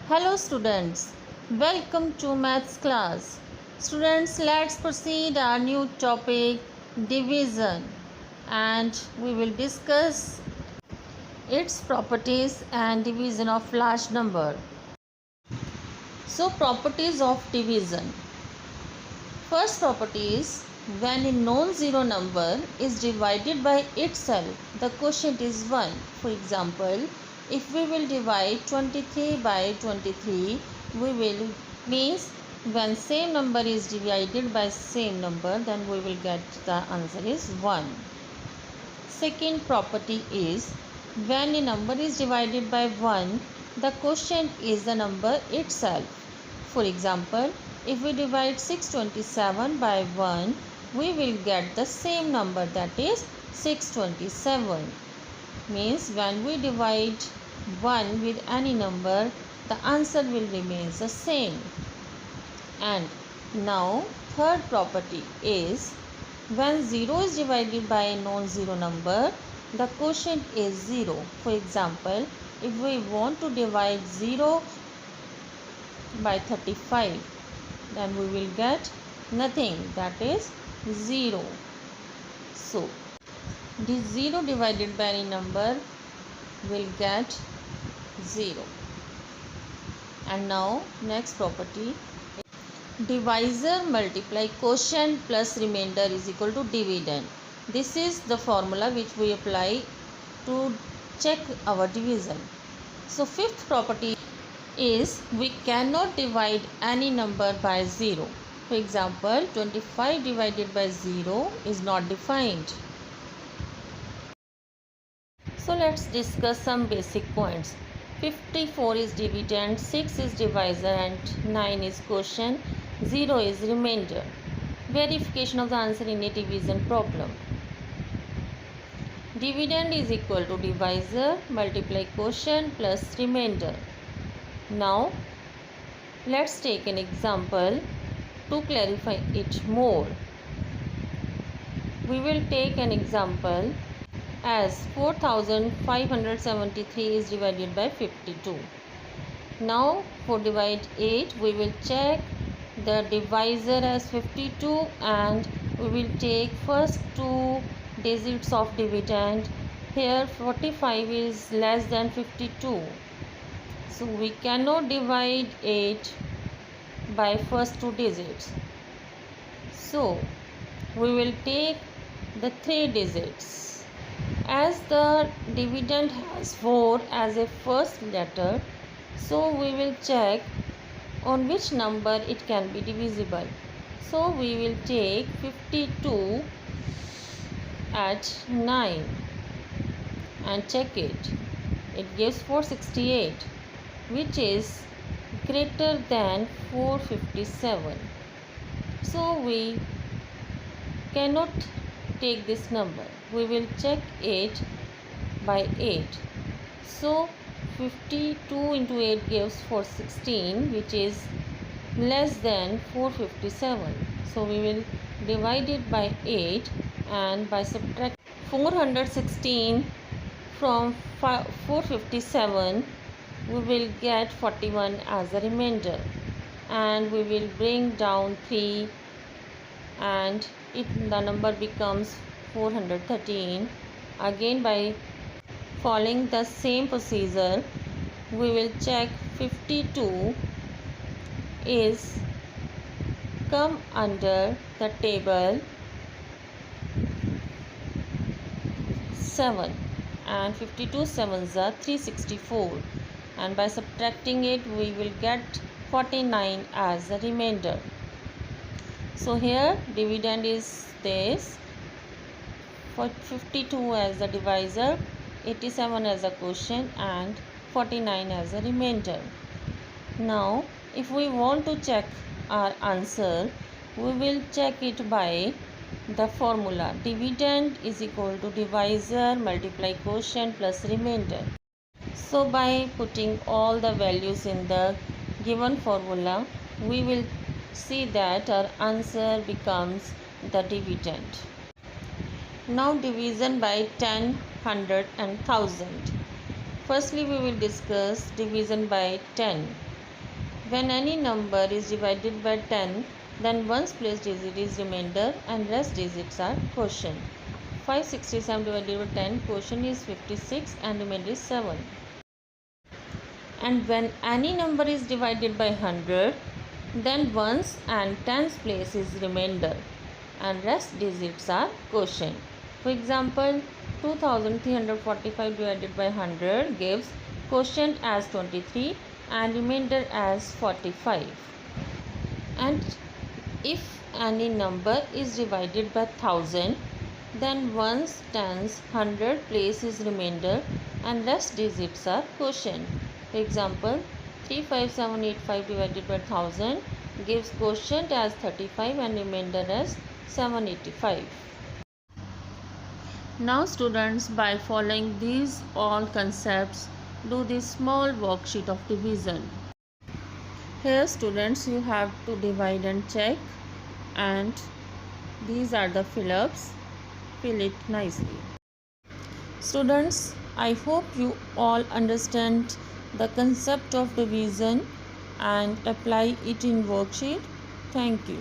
Hello students, welcome to maths class. Students, let's proceed our new topic division, and we will discuss its properties and division of large number. So properties of division. First property is when a non-zero number is divided by itself, the quotient is 1. For example, if we will divide 23 by 23, we will means when same number is divided by same number, then we will get the answer is 1. Second property is when a number is divided by 1, the quotient is the number itself. For example, if we divide 627 by 1, we will get the same number, that is 627. Means when we divide 1 with any number, the answer will remain the same. And now third property is when 0 is divided by a non-zero number, the quotient is 0. For example, if we want to divide 0 by 35, then we will get nothing, that is 0. So this 0 divided by any number will get 0. And now next property, divisor multiply quotient plus remainder is equal to dividend. This is the formula which we apply to check our division. So fifth property is we cannot divide any number by 0. For example, 25 divided by 0 is not defined. So let's discuss some basic points. 54 is dividend, 6 is divisor and 9 is quotient, 0 is remainder. Verification of the answer in a division problem. Dividend is equal to divisor multiply quotient plus remainder. Now let's take an example to clarify it more. We will take an example as 4573 is divided by 52. Now for divide 8, we will check the divisor as 52 and we will take first two digits of dividend. Here 45 is less than 52. So we cannot divide 8 by first two digits. So we will take the three digits. As the dividend has 4 as a first letter, so we will check on which number it can be divisible. So we will take 52 at 9 and check it. It gives 468, which is greater than 457. So we cannot take this number. We will check it by 8. So 52 into 8 gives 416, which is less than 457. So we will divide it by 8 and by subtract 416 from 457, we will get 41 as a remainder, and we will bring down 3 and the number becomes 413. Again, by following the same procedure, we will check 52 is come under the table 7 and 52 7s are 364, and by subtracting it we will get 49 as a remainder. So here dividend is this, for 52 as the divisor, 87 as a quotient and 49 as a remainder. Now if we want to check our answer, we will check it by the formula dividend is equal to divisor multiply quotient plus remainder. So by putting all the values in the given formula, we will see that our answer becomes the dividend. Now division by 10, 100 and 1000. Firstly we will discuss division by 10. When any number is divided by 10, then ones place digit is remainder and rest digits are quotient. 567 divided by 10, quotient is 56 and remainder is 7. And when any number is divided by 100, then ones and tens place is remainder and rest digits are quotient. For example, 2345 divided by 100 gives quotient as 23 and remainder as 45. And if any number is divided by 1000, then ones, tens, 100 place is remainder and rest digits are quotient. For example, 35785 divided by 1000 gives quotient as 35 and remainder as 785. Now students, by following these all concepts, do this small worksheet of division. Here students, you have to divide and check, and these are the fill-ups. Fill it nicely. Students, I hope you all understand the concept of division and apply it in worksheet. Thank you.